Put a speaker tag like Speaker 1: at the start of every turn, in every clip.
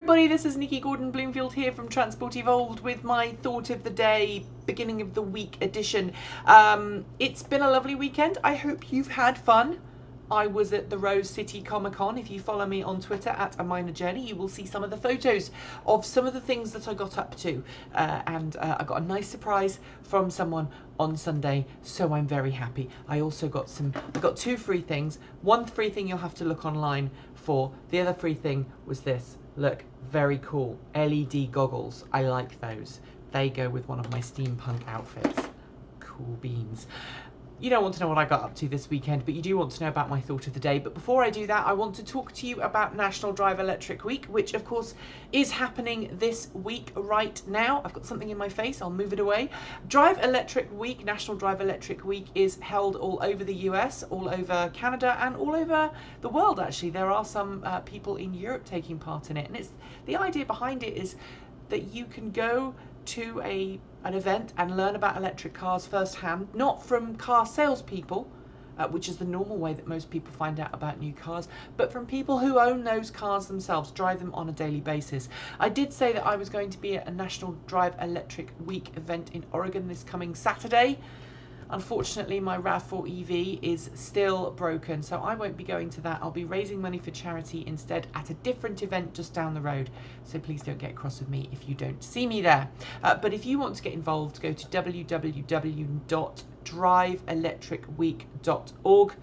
Speaker 1: Everybody, this is Nikki Gordon Bloomfield here from Transport Evolved with my thought of the day, beginning of the week edition. It's been a lovely weekend. I hope you've had fun. I was at the Rose City Comic Con. If you follow me on Twitter at A Minor Journey, you will see some of the photos of some of the things that I got up to. And I got a nice surprise from someone on Sunday, so I'm very happy. I also got I got two free things. One free thing you'll have to look online for. The other free thing was this. Look, very cool. LED goggles. I like those. They go with one of my steampunk outfits. Cool beans. You don't want to know what I got up to this weekend, but you do want to know about my thought of the day. But before I do that, I want to talk to you about National Drive Electric Week, which of course is happening this week right now. I've got something in my face, I'll move it away. Drive Electric Week, National Drive Electric Week, is held all over the US, all over Canada, and all over the world actually. There are some people in Europe taking part in it, and it's the idea behind it is that you can go to an event and learn about electric cars firsthand, not from car salespeople, which is the normal way that most people find out about new cars, but from people who own those cars themselves, drive them on a daily basis. I did say that I was going to be at a National Drive Electric Week event in Oregon this coming Saturday. Unfortunately, my RAV4 EV is still broken, so I won't be going to that. I'll be raising money for charity instead at a different event just down the road. So please don't get cross with me if you don't see me there. But if you want to get involved, go to www.driveelectricweek.org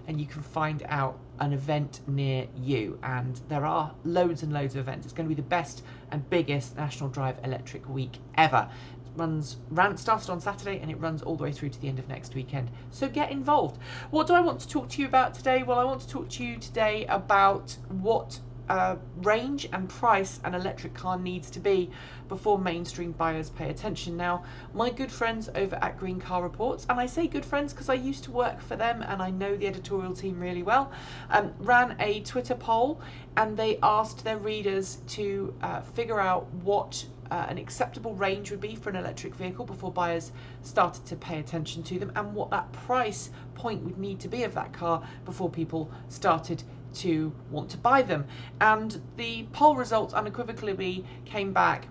Speaker 1: and you can find out an event near you. And there are loads and loads of events. It's going to be the best and biggest National Drive Electric Week ever. Started on Saturday and it runs all the way through to the end of next weekend. So get involved. What do I want to talk to you about today? Well, I want to talk to you today about what range and price an electric car needs to be before mainstream buyers pay attention. Now, my good friends over at Green Car Reports, and I say good friends because I used to work for them and I know the editorial team really well, ran a Twitter poll and they asked their readers to figure out what an acceptable range would be for an electric vehicle before buyers started to pay attention to them, and what that price point would need to be of that car before people started to want to buy them. And the poll results unequivocally came back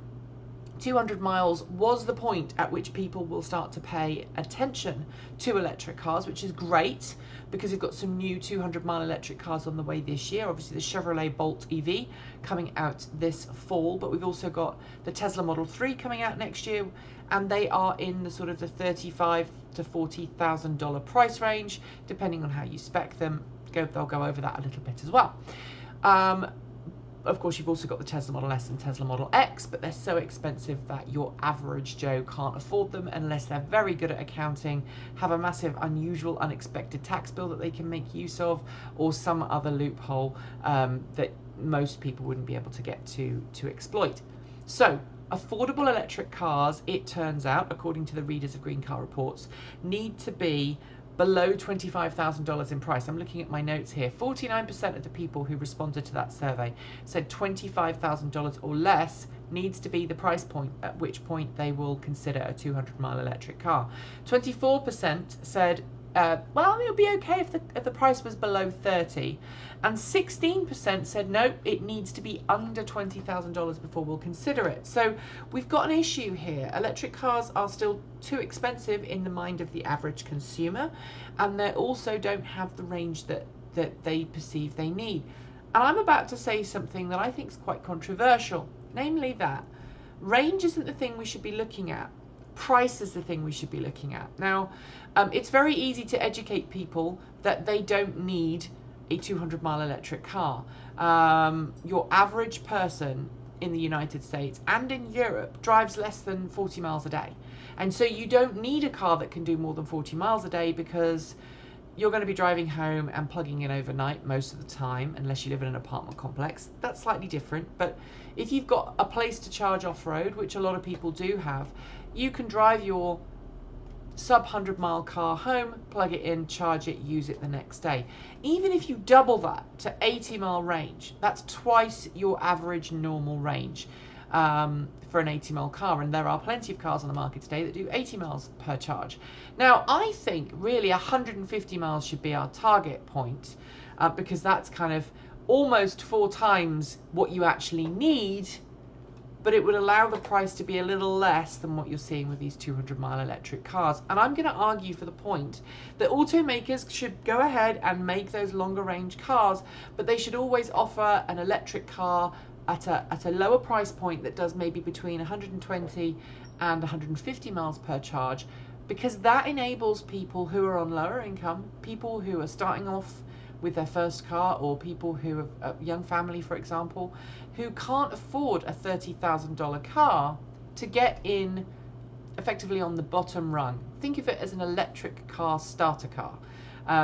Speaker 1: 200 miles was the point at which people will start to pay attention to electric cars, which is great because we've got some new 200-mile electric cars on the way this year. Obviously, the Chevrolet Bolt EV coming out this fall, but we've also got the Tesla Model 3 coming out next year, and they are in the sort of the $35,000 to $40,000 price range, depending on how you spec them. They'll go over that a little bit as well. Of course, you've also got the Tesla Model S and Tesla Model X, but they're so expensive that your average Joe can't afford them unless they're very good at accounting, have a massive, unusual, unexpected tax bill that they can make use of, or some other loophole that most people wouldn't be able to get to exploit. So, affordable electric cars, it turns out, according to the readers of Green Car Reports, need to be below $25,000 in price. I'm looking at my notes here. 49% of the people who responded to that survey said $25,000 or less needs to be the price point at which point they will consider a 200-mile electric car. 24% said, well, it would be okay if the price was below 30, and 16% said no, it needs to be under $20,000 before we'll consider it. So we've got an issue here. Electric cars are still too expensive in the mind of the average consumer, and they also don't have the range that they perceive they need. And I'm about to say something that I think is quite controversial, namely that range isn't the thing we should be looking at. Price is the thing we should be looking at. Now, it's very easy to educate people that they don't need a 200-mile electric car. Your average person in the United States and in Europe drives less than 40 miles a day. And so you don't need a car that can do more than 40 miles a day because you're going to be driving home and plugging in overnight most of the time, unless you live in an apartment complex. That's slightly different. But if you've got a place to charge off-road, which a lot of people do have, you can drive your sub 100-mile car home, plug it in, charge it, use it the next day. Even if you double that to 80-mile range, that's twice your average normal range for an 80-mile car, and there are plenty of cars on the market today that do 80 miles per charge. Now, I think really 150 miles should be our target point, because that's kind of almost 4 times what you actually need, but it would allow the price to be a little less than what you're seeing with these 200-mile electric cars. And I'm going to argue for the point that automakers should go ahead and make those longer range cars, but they should always offer an electric car at a lower price point that does maybe between 120 and 150 miles per charge, because that enables people who are on lower income, people who are starting off with their first car, or people who have a young family, for example, who can't afford a $30,000 car, to get in effectively on the bottom rung. Think of it as an electric car starter car.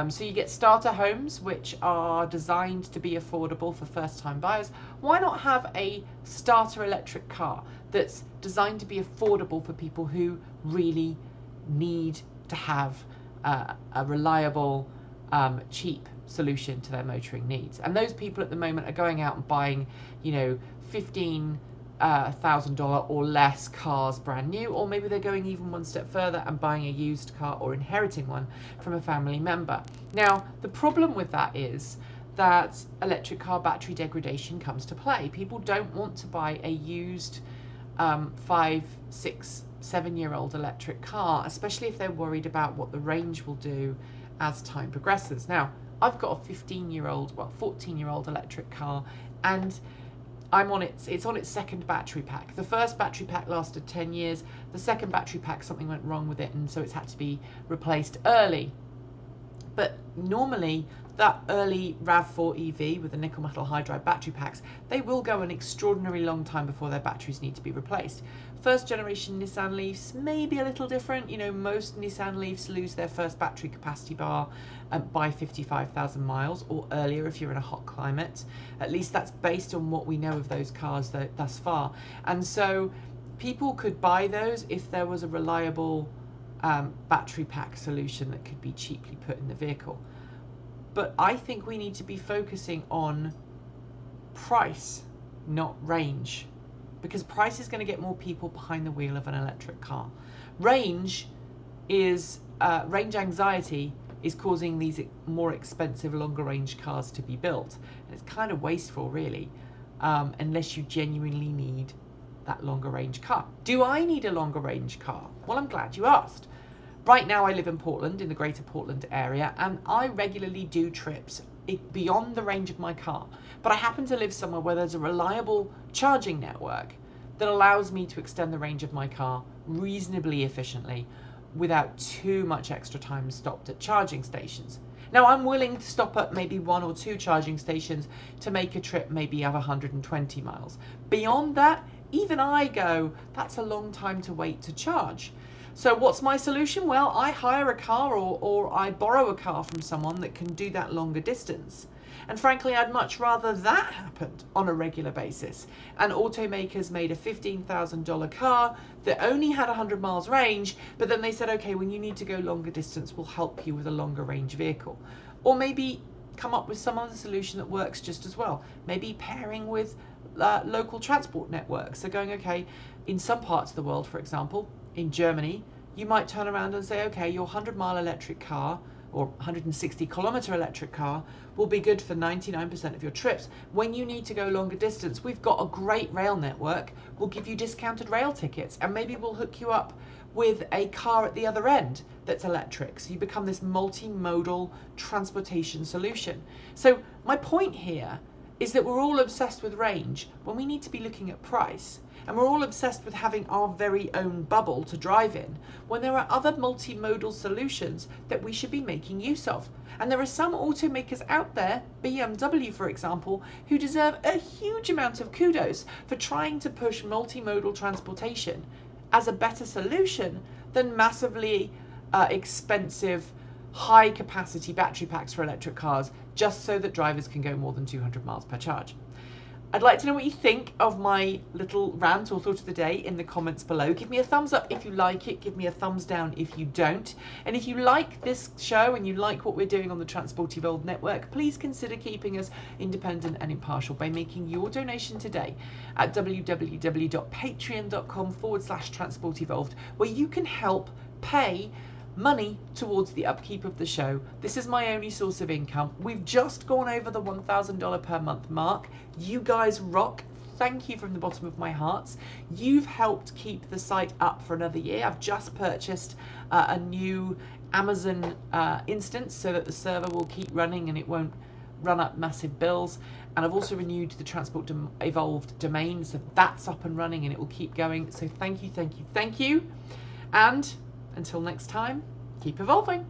Speaker 1: So you get starter homes, which are designed to be affordable for first-time buyers. Why not have a starter electric car that's designed to be affordable for people who really need to have a reliable, cheap solution to their motoring needs? And those people at the moment are going out and buying, you know, $15,000 or less cars brand new, or maybe they're going even one step further and buying a used car or inheriting one from a family member. Now, the problem with that is that electric car battery degradation comes to play. People don't want to buy a used 5, 6, 7-year-old electric car, especially if they're worried about what the range will do as time progresses. Now, I've got a 14-year-old electric car, and it's on its second battery pack. The first battery pack lasted 10 years. The second battery pack, something went wrong with it, and so it's had to be replaced early. But normally, that early RAV4 EV with the nickel metal hydride battery packs, they will go an extraordinarily long time before their batteries need to be replaced. First generation Nissan Leafs may be a little different. You know, most Nissan Leafs lose their first battery capacity bar by 55,000 miles or earlier if you're in a hot climate. At least that's based on what we know of those cars thus far. And so people could buy those if there was a reliable battery pack solution that could be cheaply put in the vehicle. But I think we need to be focusing on price, not range, because price is going to get more people behind the wheel of an electric car. Range anxiety is causing these more expensive, longer range cars to be built. And it's kind of wasteful, really, unless you genuinely need that longer range car. Do I need a longer range car? Well, I'm glad you asked. Right now I live in Portland, in the greater Portland area, and I regularly do trips beyond the range of my car. But I happen to live somewhere where there's a reliable charging network that allows me to extend the range of my car reasonably efficiently without too much extra time stopped at charging stations. Now, I'm willing to stop at maybe 1 or 2 charging stations to make a trip maybe of 120 miles. Beyond that, even I go, that's a long time to wait to charge. So what's my solution? Well, I hire a car or I borrow a car from someone that can do that longer distance. And frankly, I'd much rather that happened on a regular basis. And automakers made a $15,000 car that only had 100 miles range, but then they said, okay, when you need to go longer distance, we'll help you with a longer range vehicle. Or maybe come up with some other solution that works just as well. Maybe pairing with local transport networks. So going, okay, in some parts of the world, for example, in Germany, you might turn around and say, okay, your 100-mile electric car or 160-kilometer electric car will be good for 99% of your trips. When you need to go longer distance, we've got a great rail network. We'll give you discounted rail tickets, and maybe we'll hook you up with a car at the other end that's electric. So you become this multimodal transportation solution. So my point here is that we're all obsessed with range when we need to be looking at price. And we're all obsessed with having our very own bubble to drive in when there are other multimodal solutions that we should be making use of. And there are some automakers out there, BMW for example, who deserve a huge amount of kudos for trying to push multimodal transportation as a better solution than massively expensive, high capacity battery packs for electric cars, just so that drivers can go more than 200 miles per charge. I'd like to know what you think of my little rant or thought of the day in the comments below. Give me a thumbs up if you like it. Give me a thumbs down if you don't. And if you like this show and you like what we're doing on the Transport Evolved network, please consider keeping us independent and impartial by making your donation today at www.patreon.com/Transport Evolved, where you can help pay money towards the upkeep of the show. This is my only source of income. We've just gone over the $1,000 per month mark. You guys rock. Thank you from the bottom of my heart. You've helped keep the site up for another year. I've just purchased a new Amazon instance so that the server will keep running and it won't run up massive bills. And I've also renewed the Transport Evolved domain, so that's up and running and it will keep going. So thank you, thank you, thank you. And until next time, keep evolving.